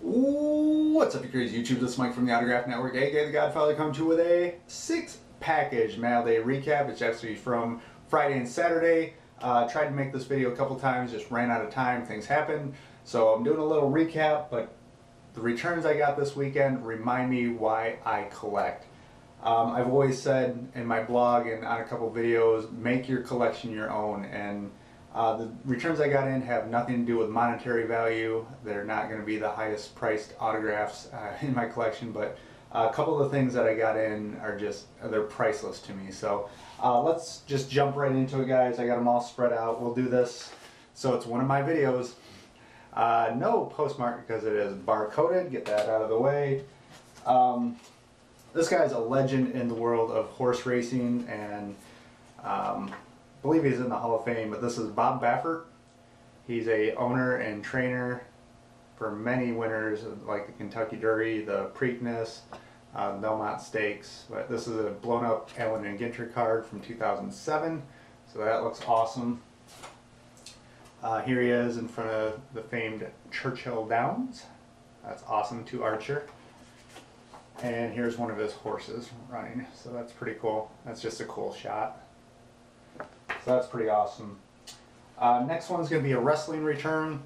What's up, you crazy YouTube? This is Mike from the Autograph Network, aka the Godfather, coming to you with a 6-package mail day recap. It's actually from Friday and Saturday. Tried to make this video a couple times, just ran out of time, things happened. So I'm doing a little recap, but the returns I got this weekend remind me why I collect. I've always said in my blog and on a couple videos, make your collection your own. And the returns I got in have nothing to do with monetary value. They're not going to be the highest priced autographs in my collection, but a couple of the things that I got in are they're priceless to me. So let's just jump right into it, guys. I got them all spread out. We'll do this so it's one of my videos. No postmark because it is barcoded. Get that out of the way. This guy's a legend in the world of horse racing, and I believe he's in the Hall of Fame, but this is Bob Baffert. He's a owner and trainer for many winners like the Kentucky Derby, the Preakness, Belmont Stakes. But this is a blown up Allen and Ginter card from 2007, so that looks awesome. Here he is in front of the famed Churchill Downs. That's awesome, to Archer. And here's one of his horses running, so that's pretty cool. That's just a cool shot. So that's pretty awesome. Next one's going to be a wrestling return,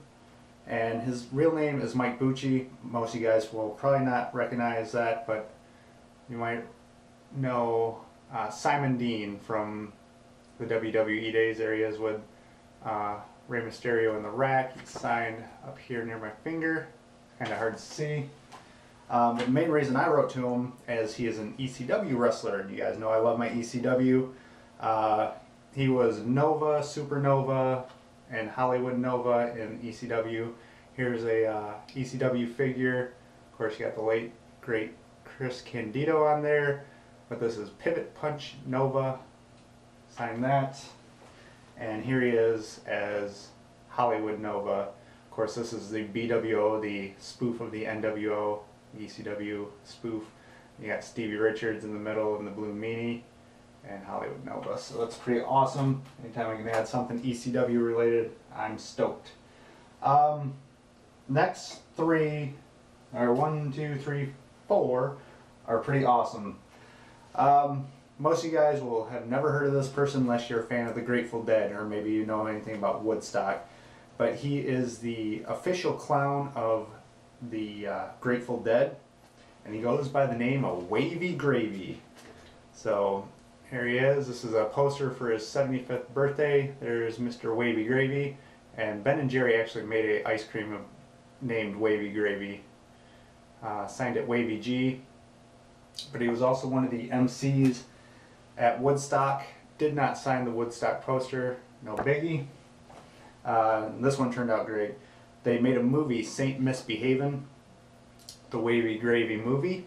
and his real name is Mike Bucci. Most of you guys will probably not recognize that, but you might know Simon Dean from the WWE days. There he is with Rey Mysterio in the rack. It's signed up here near my finger. It's kind of hard to see. But the main reason I wrote to him is he is an ECW wrestler. You guys know I love my ECW. He was Nova, Supernova, and Hollywood Nova in ECW. Here's a ECW figure. Of course, you got the late, great Chris Candido on there. But this is Pivot Punch Nova. Sign that. And here he is as Hollywood Nova. Of course, this is the BWO, the spoof of the NWO, ECW spoof. You got Stevie Richards in the middle in the blue meanie, and Hollywood Nova. So that's pretty awesome. Anytime I can add something ECW related, I'm stoked. Next three, or 1, 2, 3, 4, are pretty awesome. Most of you guys will have never heard of this person unless you're a fan of the Grateful Dead, or maybe you know anything about Woodstock. But he is the official clown of the Grateful Dead, and he goes by the name of Wavy Gravy. So here he is. This is a poster for his 75th birthday. There's Mr. Wavy Gravy, and Ben and Jerry actually made an ice cream named Wavy Gravy. Signed at Wavy G. But he was also one of the MCs at Woodstock. Did not sign the Woodstock poster, no biggie. This one turned out great. They made a movie, Saint Misbehavin', the Wavy Gravy movie,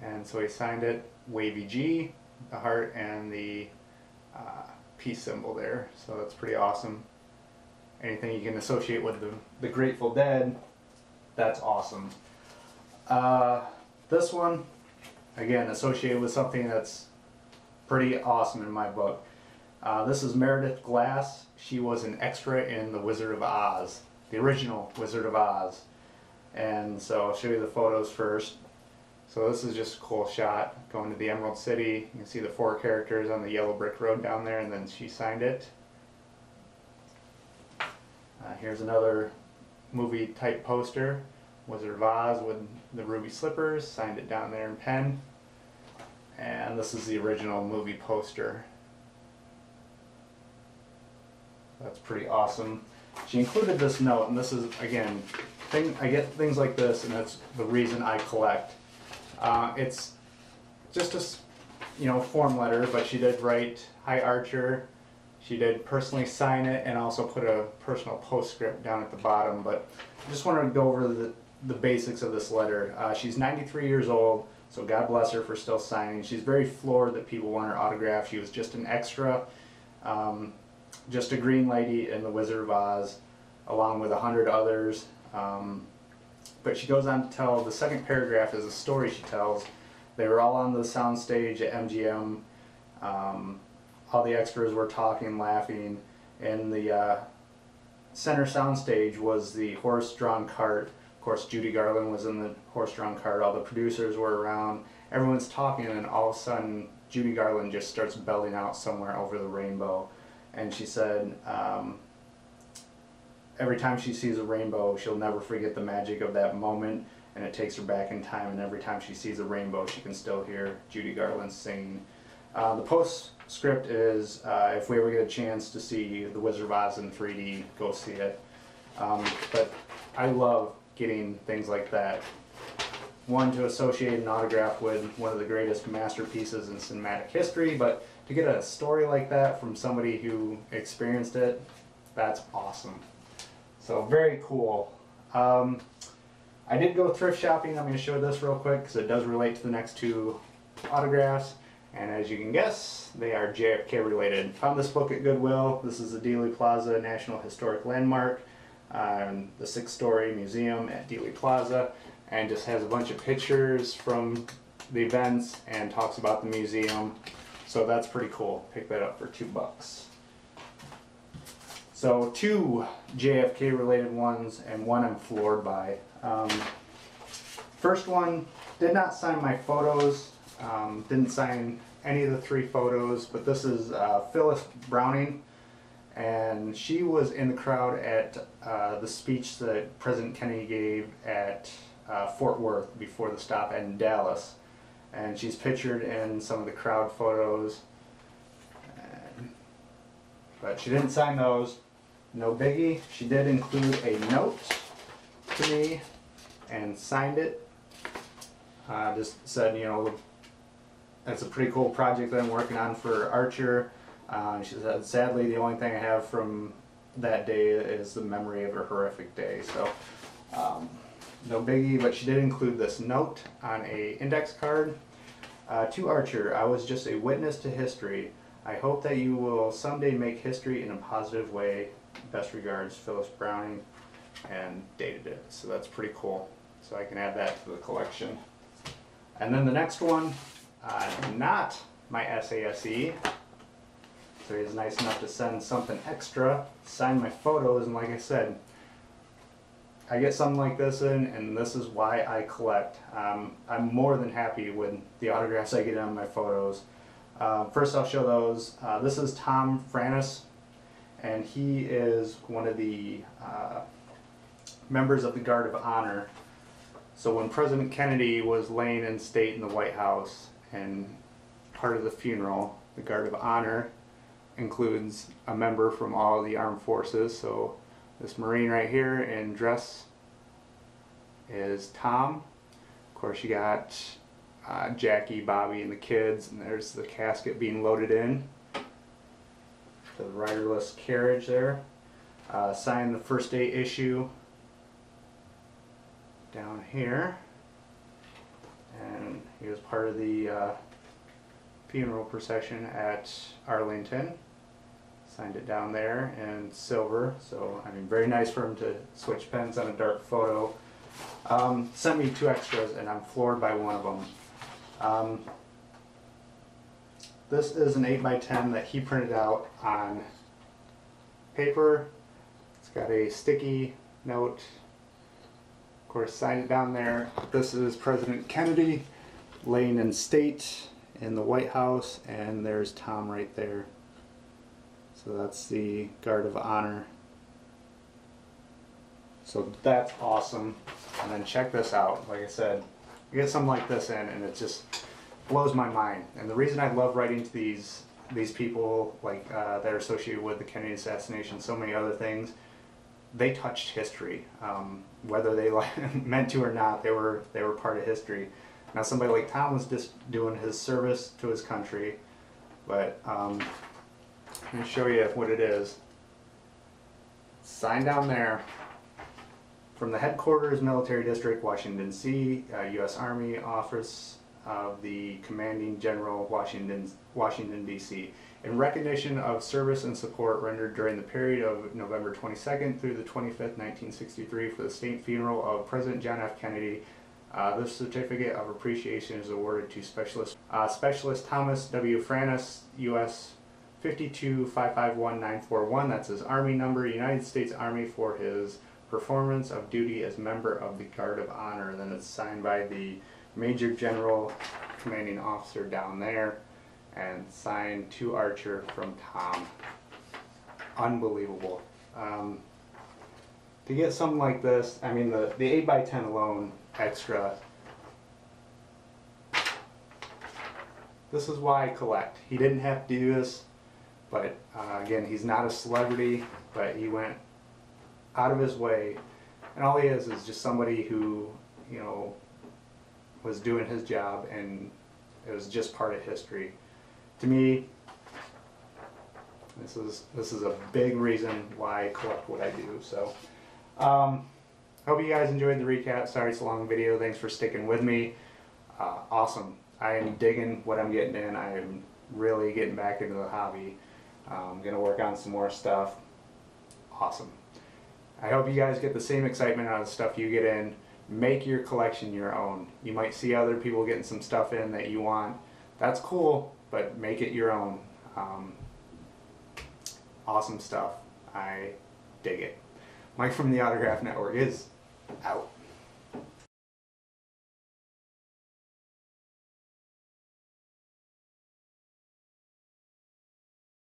and so he signed it Wavy G, the heart and the peace symbol there. So that's pretty awesome. Anything you can associate with the Grateful Dead, that's awesome. This one, again, associated with something that's pretty awesome in my book. This is Meredith Glass. She was an extra in The Wizard of Oz, the original Wizard of Oz. And so I'll show you the photos first. So this is just a cool shot going to the Emerald City. You can see the 4 characters on the yellow brick road down there, and then she signed it. Here's another movie type poster, Wizard of Oz with the ruby slippers, signed it down there in pen. And this is the original movie poster. That's pretty awesome. She included this note, and this is, again, I get things like this, and that's the reason I collect. It's just a form letter, but she did write, "Hi Archer." She did personally sign it and also put a personal postscript down at the bottom. But I just wanted to go over the basics of this letter. She's 93 years old, so God bless her for still signing. She's very floored that people want her autograph. She was just an extra. Just a green lady in The Wizard of Oz, along with 100 others. But she goes on to tell, the second paragraph is a story she tells. They were all on the soundstage at MGM. All the extras were talking, laughing, and the center soundstage was the horse-drawn cart. Of course, Judy Garland was in the horse-drawn cart. All the producers were around. Everyone's talking, and all of a sudden, Judy Garland just starts belting out "Somewhere Over the Rainbow," and she said, every time she sees a rainbow, she'll never forget the magic of that moment, and it takes her back in time. And every time she sees a rainbow, she can still hear Judy Garland singing. The postscript is, if we ever get a chance to see The Wizard of Oz in 3D, go see it. But I love getting things like that. One, to associate an autograph with one of the greatest masterpieces in cinematic history, but to get a story like that from somebody who experienced it, that's awesome. So very cool. I did go thrift shopping. I'm going to show this real quick because it does relate to the next two autographs. And as you can guess, they are JFK related. Found this book at Goodwill. This is the Dealey Plaza National Historic Landmark, the 6-story museum at Dealey Plaza, and just has a bunch of pictures from the events and talks about the museum. So that's pretty cool. Pick that up for $2. So 2 JFK related ones and one I'm floored by. First one, did not sign my photos, didn't sign any of the 3 photos, but this is Phyllis Browning, and she was in the crowd at the speech that President Kennedy gave at Fort Worth before the stop in Dallas, and she's pictured in some of the crowd photos, but she didn't sign those. No biggie. She did include a note to me and signed it. Just said, you know, that's a pretty cool project that I'm working on for Archer. She said, sadly, the only thing I have from that day is the memory of a horrific day. So, no biggie, but she did include this note on a index card. To Archer, I was just a witness to history. I hope that you will someday make history in a positive way. Best regards, Phyllis Browning, and dated it. So that's pretty cool. So I can add that to the collection. And then the next one, not my SASE. So he was nice enough to send something extra, sign my photos, and like I said, I get something like this in, and this is why I collect. I'm more than happy with the autographs I get on my photos. First I'll show those. This is Tom Franis, and he is one of the members of the Guard of Honor. So when President Kennedy was laying in state in the White House, and part of the funeral, the Guard of Honor includes a member from all the armed forces. So this Marine right here in dress is Tom. Of course you got Jackie, Bobby, and the kids, and there's the casket being loaded in. The riderless carriage there. Signed the first day issue down here. And he was part of the funeral procession at Arlington. Signed it down there in silver, so I mean, very nice for him to switch pens on a dark photo. Sent me 2 extras, and I'm floored by one of them. This is an 8x10 that he printed out on paper. It's got a sticky note. Of course, signed it down there. This is President Kennedy laying in state in the White House, and there's Tom right there. So that's the Guard of Honor. So that's awesome. And then check this out. Like I said, you get something like this in, and it just blows my mind. And the reason I love writing to these people, like that are associated with the Kennedy assassination, so many other things, they touched history. Whether they meant to or not, they were part of history. Now somebody like Tom was just doing his service to his country, but I'm going to show you what it is. Signed down there. From the Headquarters, Military District, Washington, D.C., U.S. Army Office of the Commanding General, Washington, D.C. In recognition of service and support rendered during the period of November 22nd through the 25th, 1963 for the state funeral of President John F. Kennedy, this certificate of appreciation is awarded to Specialist Thomas W. Franis, U.S. 52551-941. That's his Army number, United States Army, for his performance of duty as member of the Guard of Honor. And then it's signed by the Major General Commanding Officer down there, and signed to Archer from Tom. Unbelievable. To get something like this, I mean the 8x10 alone extra, this is why I collect. He didn't have to do this, but again, he's not a celebrity, but he went out of his way, and all he is just somebody who, you know, was doing his job, and it was just part of history. To me, this is a big reason why I collect what I do. So hope you guys enjoyed the recap. Sorry it's a long video. Thanks for sticking with me. Awesome. I am digging what I'm getting in. I am really getting back into the hobby. I'm going to work on some more stuff. Awesome. I hope you guys get the same excitement out of the stuff you get in. Make your collection your own. You might see other people getting some stuff in that you want. That's cool, but make it your own. Awesome stuff. I dig it. Mike from the Autograph Network is out.